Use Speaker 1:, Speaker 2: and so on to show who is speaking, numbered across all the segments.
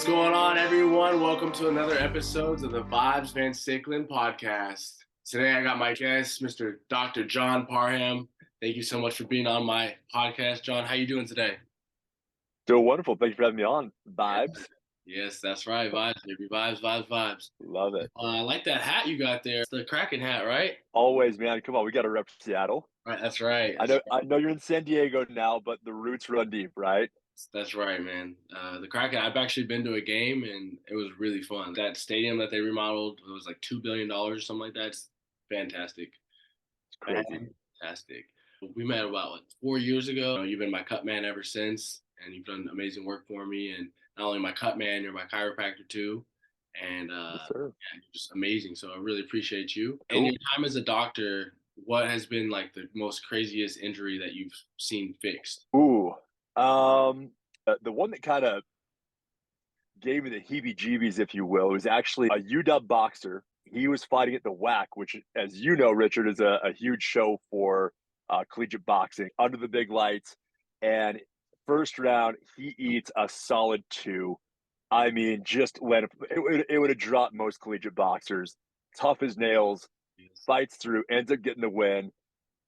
Speaker 1: What's going on, everyone? Welcome to another episode of the Vansiclen podcast. Today, I got my guest, Mr. Dr. Jon Parham. Thank you so much for being on my podcast, John. How you doing today?
Speaker 2: Doing wonderful. Thank you for having me on. Vibes.
Speaker 1: Yes, that's right. Vibes, baby. Vibes.
Speaker 2: Love it.
Speaker 1: I like that hat you got there. It's the Kraken hat, right?
Speaker 2: Always, man. Come on, we got to rep Seattle.
Speaker 1: Right. That's right.
Speaker 2: I know you're in San Diego now, but the roots run deep, right?
Speaker 1: That's right, man. The Kraken, I've actually been to a game, and it was really fun. That stadium that they remodeled, it was like $2 billion or something like that. It's fantastic.
Speaker 2: It's crazy.
Speaker 1: Fantastic. We met about 4 years ago. You've been my CUTMAN ever since, and you've done amazing work for me. And not only my CUTMAN, you're my chiropractor too. And
Speaker 2: Yes, sir.
Speaker 1: yeah, you're just amazing. So I really appreciate you.
Speaker 2: Cool.
Speaker 1: In your time as a doctor, what has been like the most craziest injury that you've seen fixed?
Speaker 2: Ooh. The one that kind of gave me the heebie-jeebies, if you will, was actually a UW boxer. He was fighting at the WAC, which, as you know, Richard, is a huge show for collegiate boxing under the big lights. And first round, he eats a solid two. I mean, just let it would have dropped most collegiate boxers. Tough as nails, fights through, ends up getting the win.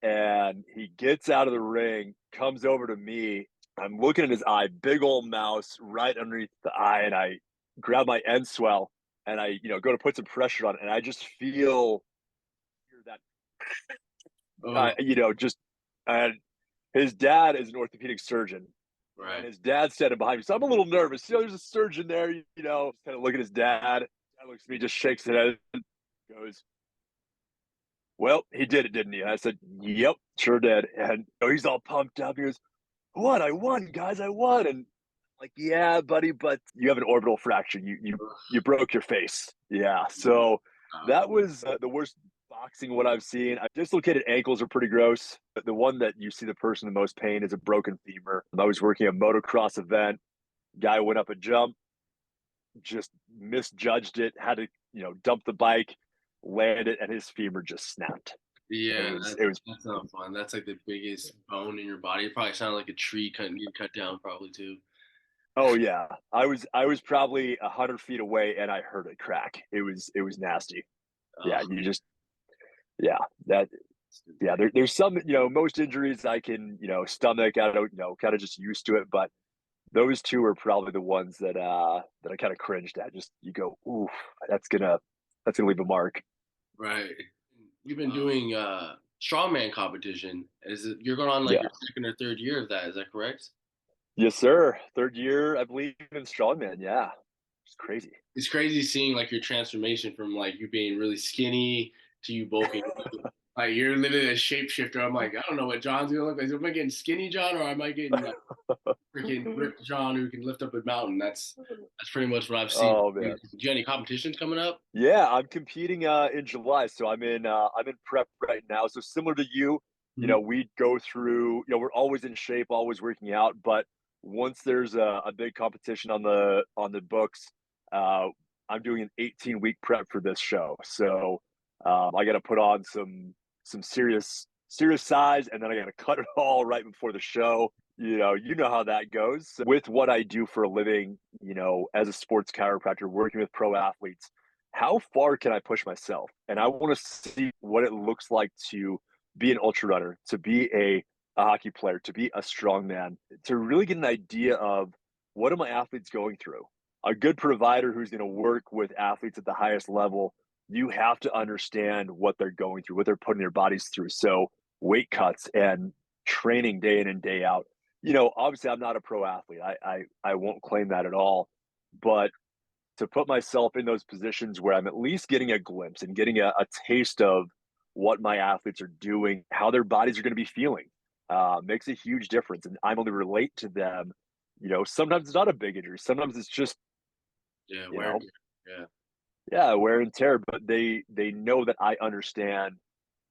Speaker 2: And he gets out of the ring, comes over to me. I'm looking at his eye, big old mouse right underneath the eye, and I grab my end swell and I, go to put some pressure on it, and I just feel that,
Speaker 1: Oh,
Speaker 2: just and his dad is an orthopedic surgeon, and
Speaker 1: right.
Speaker 2: his dad's standing behind me, so I'm a little nervous. There's a surgeon there, kind of look at his dad. Dad looks at me, just shakes his head, goes, "Well, he did it, didn't he?" And I said, "Yep, sure did." And he's all pumped up. He goes, "What? I won, guys! I won!" And like, "Yeah, buddy, but you have an orbital fracture. You broke your face." Yeah, so that was the worst boxing what I've seen. Dislocated ankles are pretty gross. But the one that you see the person the most pain is a broken femur. I was working a motocross event. Guy went up a jump, just misjudged it, had to dump the bike, land it, and his femur just snapped.
Speaker 1: Yeah,
Speaker 2: It was
Speaker 1: that's not fun. That's like the biggest bone in your body. It probably sounded like a tree getting cut down, probably too.
Speaker 2: Oh yeah, I was probably 100 feet away, and I heard it crack. It was nasty. Yeah,
Speaker 1: Uh,
Speaker 2: yeah, that yeah. There's some most injuries I can stomach. I don't kind of just used to it, but those two are probably the ones that I kind of cringed at. Just you go, ooh, that's gonna leave a mark.
Speaker 1: right. You've been doing strongman competition. You're going on like
Speaker 2: Yeah.
Speaker 1: your second or third year of that? Is that correct?
Speaker 2: Yes, sir. Third year, I believe, in strongman. Yeah, it's crazy.
Speaker 1: It's crazy seeing like your transformation from like you being really skinny to you bulking. Like you're literally a shapeshifter. I'm like, I don't know what John's gonna look like. Am I getting skinny John, or am I getting like freaking ripped John who can lift up a mountain? That's pretty much what I've seen.
Speaker 2: Oh
Speaker 1: Do
Speaker 2: man.
Speaker 1: you have any competitions coming up?
Speaker 2: Yeah, I'm competing in July, so I'm in prep right now. So similar to you,
Speaker 1: Mhm.
Speaker 2: we go through. We're always in shape, always working out. But once there's a big competition on the books, uh, I'm doing an 18-week prep for this show. So I got to put on some serious size, and then I got to cut it all right before the show. You know how that goes. With what I do for a living, as a sports chiropractor, working with pro athletes, how far can I push myself? And I want to see what it looks like to be an ultra runner, to be a hockey player, to be a strongman, to really get an idea of what are my athletes going through. A good provider who's going to work with athletes at the highest level, you have to understand what they're going through, what they're putting their bodies through. So weight cuts and training day in and day out. Obviously I'm not a pro athlete. I won't claim that at all. But to put myself in those positions where I'm at least getting a glimpse and getting a taste of what my athletes are doing, how their bodies are going to be feeling, makes a huge difference. And I'm able to relate to them. Sometimes it's not a big injury. Sometimes it's just,
Speaker 1: Yeah,
Speaker 2: you
Speaker 1: where?
Speaker 2: know,
Speaker 1: Yeah,
Speaker 2: yeah, wear and tear, but they know that I understand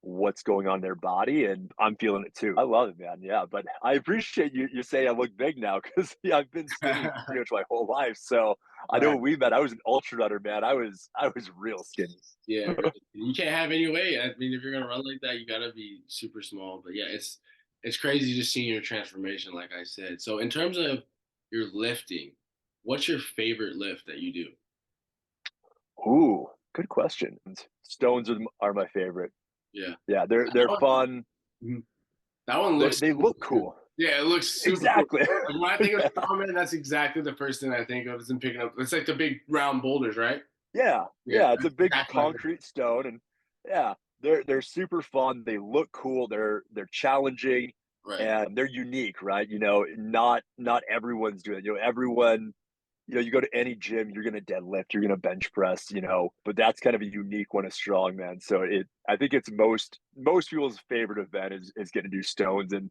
Speaker 2: what's going on in their body, and I'm feeling it too. I love it, man. Yeah, but I appreciate you say I look big now because yeah, I've been skinny pretty much my whole life. So I know
Speaker 1: right.
Speaker 2: when we met, I was an ultra runner, man. I was real skinny.
Speaker 1: Yeah, really. You can't have any weight. I mean, if you're gonna run like that, you gotta be super small. But yeah, it's crazy just seeing your transformation, like I said. So in terms of your lifting, What's your favorite lift that you do?
Speaker 2: Ooh, good question. Stones are my favorite.
Speaker 1: Yeah.
Speaker 2: Yeah,
Speaker 1: That
Speaker 2: they're
Speaker 1: one,
Speaker 2: fun.
Speaker 1: mhm. That one
Speaker 2: They
Speaker 1: looks
Speaker 2: they
Speaker 1: super
Speaker 2: look
Speaker 1: good.
Speaker 2: cool.
Speaker 1: Yeah, it looks super cool.
Speaker 2: Exactly.
Speaker 1: Like, when I think of strongman, that's exactly the first thing I think of is them picking up. It's like the big round boulders, right?
Speaker 2: Yeah,
Speaker 1: Yeah,
Speaker 2: yeah, it's a
Speaker 1: that's
Speaker 2: big
Speaker 1: exactly my favorite.
Speaker 2: concrete stone, and yeah, they're super fun. They look cool. They're challenging,
Speaker 1: Right.
Speaker 2: and they're unique, right? Not everyone's doing it. Everyone, you go to any gym, you're gonna deadlift, you're gonna bench press, but that's kind of a unique one, a strongman. So I think it's most people's favorite event is getting to do stones, and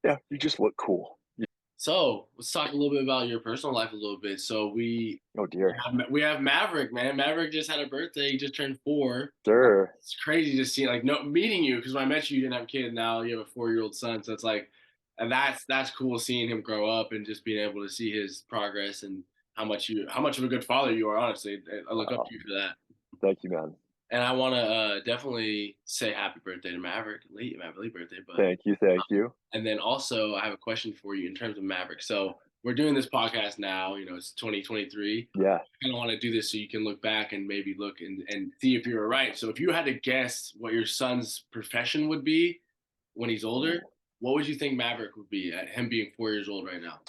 Speaker 2: yeah, you just look cool.
Speaker 1: So let's talk a little bit about your personal life a little bit. So
Speaker 2: Oh dear,
Speaker 1: we have Maverick, man. Maverick just had a birthday. He just turned 4.
Speaker 2: sir.
Speaker 1: It's crazy to see, like, no meeting you because when I met you, you didn't have a kid. Now you have a 4-year-old son. So it's like, and that's cool seeing him grow up and just being able to see his progress and how much of a good father you are. Honestly, I look up
Speaker 2: Oh,
Speaker 1: to you for that.
Speaker 2: thank you, man.
Speaker 1: And I want to definitely say happy birthday to Maverick, late birthday. But
Speaker 2: Thank you, thank you.
Speaker 1: and then also, I have a question for you in terms of Maverick. So we're doing this podcast now. It's 2023.
Speaker 2: Yeah.
Speaker 1: I kind of want to do this so you can look back and maybe look and see if you were right. So if you had to guess what your son's profession would be when he's older,
Speaker 2: Ooh.
Speaker 1: what would you think Maverick would be at him being 4 years old right now?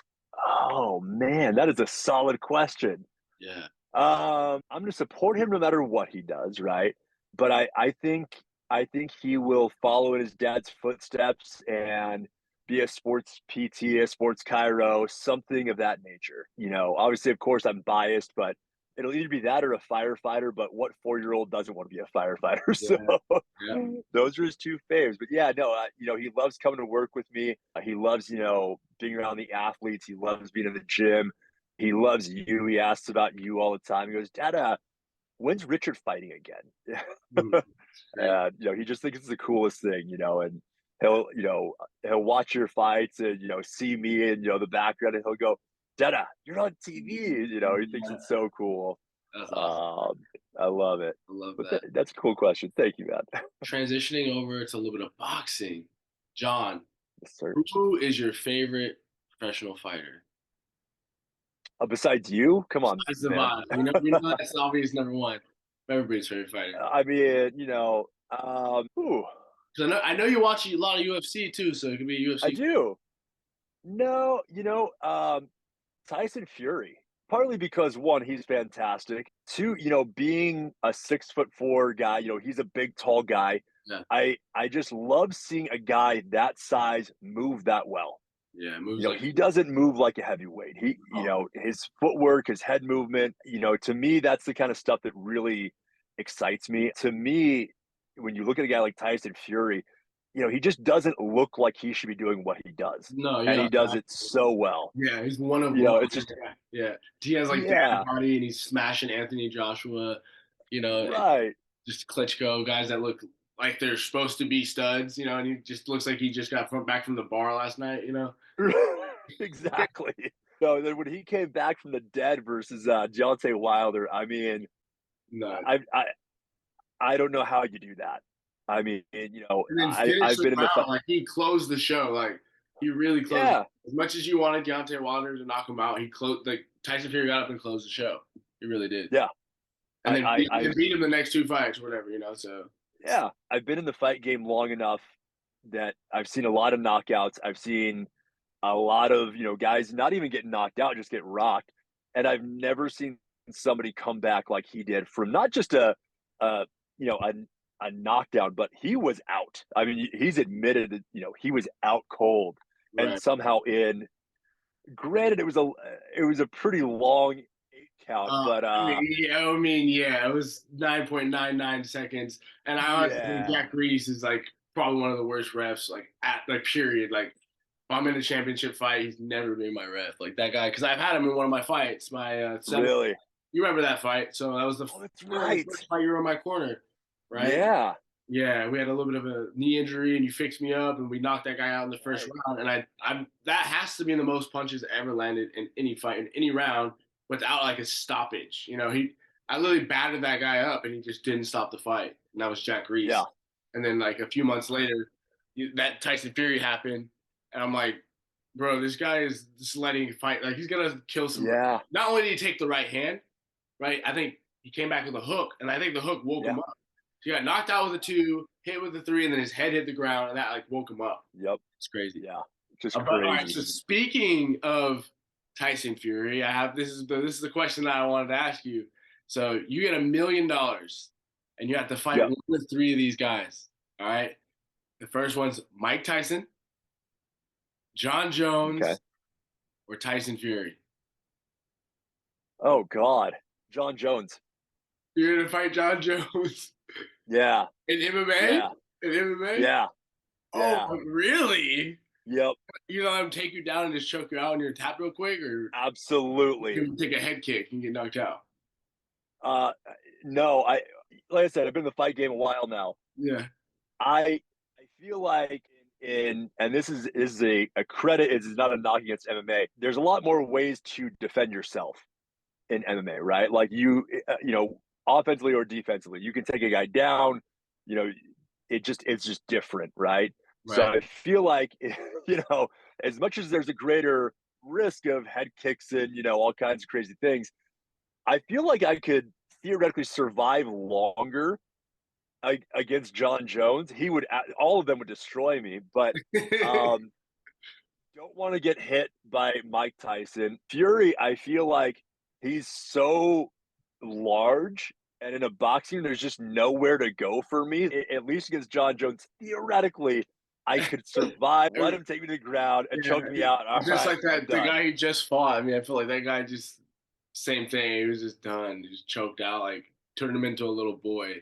Speaker 2: Oh man, that is a solid question.
Speaker 1: Yeah.
Speaker 2: I'm gonna support him no matter what he does, right? But I think he will follow in his dad's footsteps and be a sports PT, a sports chiro, something of that nature. Obviously, of course, I'm biased, but it'll either be that or a firefighter. But what 4-year-old doesn't want to be a firefighter? So
Speaker 1: Yeah. Yeah.
Speaker 2: those are his two faves. But yeah, no, he loves coming to work with me. He loves, being around the athletes. He loves being in the gym. He loves you. He asks about you all the time. He goes, Dad, when's Richard fighting again?
Speaker 1: Mhm. Great.
Speaker 2: And he just thinks it's the coolest thing, and he'll watch your fights and see me in the background, and he'll go, Dada, you're on TV. He thinks
Speaker 1: Yeah,
Speaker 2: it's so cool.
Speaker 1: that's awesome.
Speaker 2: Um, I love it.
Speaker 1: I love
Speaker 2: But
Speaker 1: that.
Speaker 2: that's a cool question. Thank you, man.
Speaker 1: Transitioning over to a little bit of boxing, John,
Speaker 2: Yes, sir.
Speaker 1: who is your favorite professional fighter?
Speaker 2: Besides you, come on,
Speaker 1: Besides the
Speaker 2: man.
Speaker 1: box, we know that's obvious number one. Everybody's favorite fighter.
Speaker 2: I mean, ooh,
Speaker 1: 'Cause I know you watch a lot of UFC too, so it could be a
Speaker 2: I
Speaker 1: UFC.
Speaker 2: do. No, Tyson Fury. Partly because one, he's fantastic. Two, being a 6'4" guy, he's a big, tall guy.
Speaker 1: Yeah,
Speaker 2: I just love seeing a guy that size move that well.
Speaker 1: yeah, moves like
Speaker 2: He doesn't move like a heavyweight.
Speaker 1: oh,
Speaker 2: His footwork, his head movement, to me, that's the kind of stuff that really excites me. To me, when you look at a guy like Tyson Fury, he just doesn't look like he should be doing what he does.
Speaker 1: no,
Speaker 2: And
Speaker 1: yeah,
Speaker 2: he does it so well.
Speaker 1: yeah. He's one of one.
Speaker 2: It's just,
Speaker 1: Yeah, yeah. He has like dad
Speaker 2: yeah,
Speaker 1: body, and he's smashing Anthony Joshua. And
Speaker 2: right.
Speaker 1: just Klitschko, guys that look like they're supposed to be studs. And he just looks like he just got back from the bar last night.
Speaker 2: Exactly. No, then when he came back from the dead versus Deontay Wilder, I mean,
Speaker 1: No,
Speaker 2: I don't know how you do that. I mean,
Speaker 1: and then finish
Speaker 2: I've
Speaker 1: the
Speaker 2: been in the fight.
Speaker 1: round like he closed the show. Like he really closed.
Speaker 2: Yeah,
Speaker 1: As much as you wanted Deontay Wilder to knock him out, he closed. Like Tyson Fury got up and closed the show. He really did.
Speaker 2: yeah.
Speaker 1: And then
Speaker 2: I've
Speaker 1: beat him the next 2 fights, whatever. So
Speaker 2: yeah, I've been in the fight game long enough that I've seen a lot of knockouts. I've seen a lot of guys not even get knocked out, just get rocked, and I've never seen somebody come back like he did from not just a you know a a knockdown, but he was out. I mean, he's admitted that he was out cold, and
Speaker 1: right.
Speaker 2: somehow in. Granted, it was a pretty long 8 count, but
Speaker 1: Yeah, it was 9.99 seconds, and I honestly think
Speaker 2: yeah,
Speaker 1: Jack Reese is like probably one of the worst refs, like at like period. Like if I'm in a championship fight, he's never been my ref. Like that guy, because I've had him in one of my fights. My seven,
Speaker 2: really.
Speaker 1: you remember that fight? So that was
Speaker 2: Oh, that's
Speaker 1: the
Speaker 2: right.
Speaker 1: first fight you were in my corner, right?
Speaker 2: Yeah,
Speaker 1: Yeah, we had a little bit of a knee injury, and you fixed me up, and we knocked that guy out in the first
Speaker 2: right.
Speaker 1: round. And I'm that has to be the most punches ever landed in any fight in any round without like a stoppage. I literally batted that guy up, and he just didn't stop the fight. And that was Jack
Speaker 2: Yeah,
Speaker 1: Reese. And then like a few months later, that Tyson Fury happened, and I'm like, bro, this guy is just letting fight. Like, he's gonna kill somebody.
Speaker 2: Yeah.
Speaker 1: Not only did he take the right hand, right? I think he came back with a hook, and I think the hook woke
Speaker 2: Yeah.
Speaker 1: him up. He got knocked out with a 2, hit with a 3, and then his head hit the ground, and that like woke him up.
Speaker 2: Yep.
Speaker 1: It's crazy.
Speaker 2: Yeah. Just
Speaker 1: But all right,
Speaker 2: crazy.
Speaker 1: so speaking of Tyson Fury, I have this is the question that I wanted to ask you. So you get $1 million, and you have to fight
Speaker 2: Yep.
Speaker 1: one of 3 of these guys. All right. The first one's Mike Tyson, John Jones,
Speaker 2: Okay.
Speaker 1: or Tyson Fury.
Speaker 2: Oh God. Jon Jones.
Speaker 1: You're gonna fight John Jones
Speaker 2: Yeah.
Speaker 1: in MMA?
Speaker 2: Yeah.
Speaker 1: In MMA?
Speaker 2: Yeah. Yeah.
Speaker 1: Oh, really?
Speaker 2: Yep.
Speaker 1: You know, him take you down and just choke you out on your tap real quick, or
Speaker 2: Absolutely.
Speaker 1: you take a head kick and get knocked out?
Speaker 2: Uh, no, like I said, I've been in the fight game a while now.
Speaker 1: Yeah.
Speaker 2: I feel like and this is a credit. It's not a knock against MMA. There's a lot more ways to defend yourself in MMA, right? Like you know, offensively or defensively, you can take a guy down. You know, it's just different, right? So
Speaker 1: Right.
Speaker 2: I feel like you know, as much as there's a greater risk of head kicks and all kinds of crazy things, I feel like I could theoretically survive longer against Jon Jones. He would all of them would destroy me, but um, don't want to get hit by Mike Tyson. Fury, I feel like he's so large, and in a boxing, there's just nowhere to go for me. At least against Jon Jones, theoretically, I could survive. Let him take me to the ground and choke me out. All
Speaker 1: Just
Speaker 2: right,
Speaker 1: like
Speaker 2: I'm
Speaker 1: that, the
Speaker 2: done.
Speaker 1: guy he just fought. I mean, I feel like that guy just same thing. He was just done. He just choked out, like turned him into a little boy.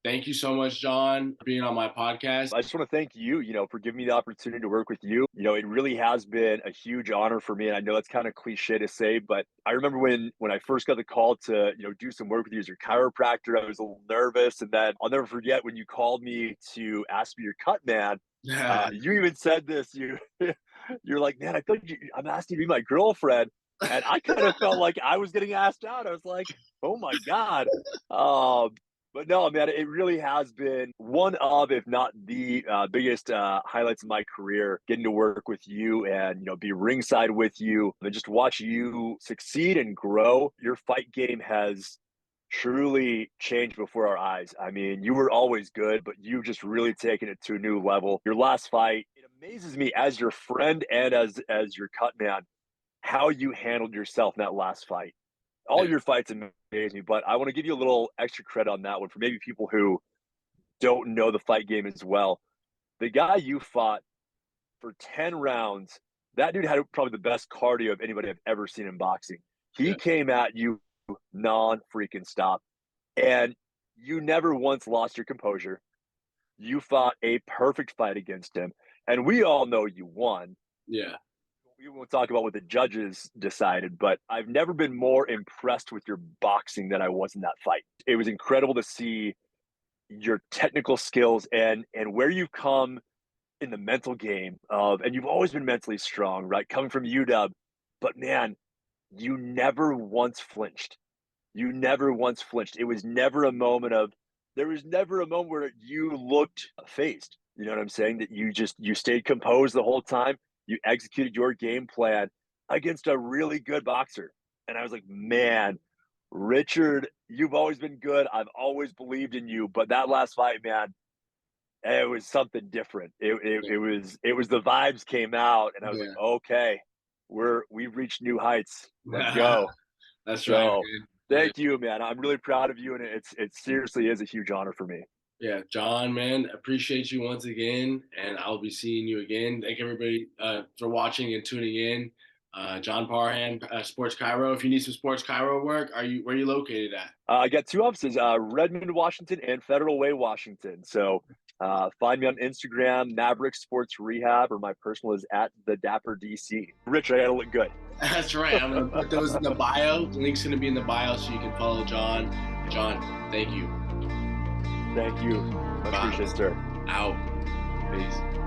Speaker 1: Thank you so much, John, for being on my podcast.
Speaker 2: I just want to thank you, for giving me the opportunity to work with you. It really has been a huge honor for me. And I know that's kind of cliche to say, but I remember when I first got the call to, do some work with you as your chiropractor, I was a little nervous. And then I'll never forget when you called me to ask me your cut man. You even said this, you're like, man, I feel like I'm asking you to be my girlfriend. And I kind of felt like I was getting asked out. I was like, oh my God. But no, man, it really has been one of, if not the biggest highlights of my career, getting to work with you and, be ringside with you and just watch you succeed and grow. Your fight game has truly changed before our eyes. I mean, you were always good, but you've just really taken it to a new level. Your last fight, it amazes me as your friend and as your cut man, how you handled yourself in that last fight. All your fights amaze me, but I want to give you a little extra credit on that one for maybe people who don't know the fight game as well. The guy you fought for 10 rounds, that dude had probably the best cardio of anybody I've ever seen in boxing. He came at you non-freaking stop, and you never once lost your composure. You fought a perfect fight against him, and we all know you won.
Speaker 1: Yeah.
Speaker 2: We won't talk about what the judges decided, but I've never been more impressed with your boxing than I was in that fight. It was incredible to see your technical skills and where you've come in the mental game of, and you've always been mentally strong, right? Coming from UW, but man, you never once flinched. You never once flinched. It was never a moment of, there was never a moment where you looked phased. You know what I'm saying? That you stayed composed the whole time. You executed your game plan against a really good boxer. And I was like, man, Richard, you've always been good. I've always believed in you. But that last fight, man, it was something different. It was the vibes came out, and I was like, okay, we've reached new heights. Let's go.
Speaker 1: That's
Speaker 2: So,
Speaker 1: right, man.
Speaker 2: thank you, man. I'm really proud of you, and it seriously is a huge honor for me.
Speaker 1: Yeah, John, man, appreciate you once again, and I'll be seeing you again. Thank everybody for watching and tuning in. Jon Parham, Sports Chiro. If you need some sports chiro work, where are you located at?
Speaker 2: I got two offices, Redmond, Washington, and Federal Way, Washington. So find me on Instagram, Maverick Sports Rehab, or my personal is at the Dapper DC. Rich, I gotta look good.
Speaker 1: That's right. I'm gonna put those in the bio. The link's gonna be in the bio, so you can follow John. John, thank you.
Speaker 2: Thank you. Much appreciated, sir.
Speaker 1: Out. Peace.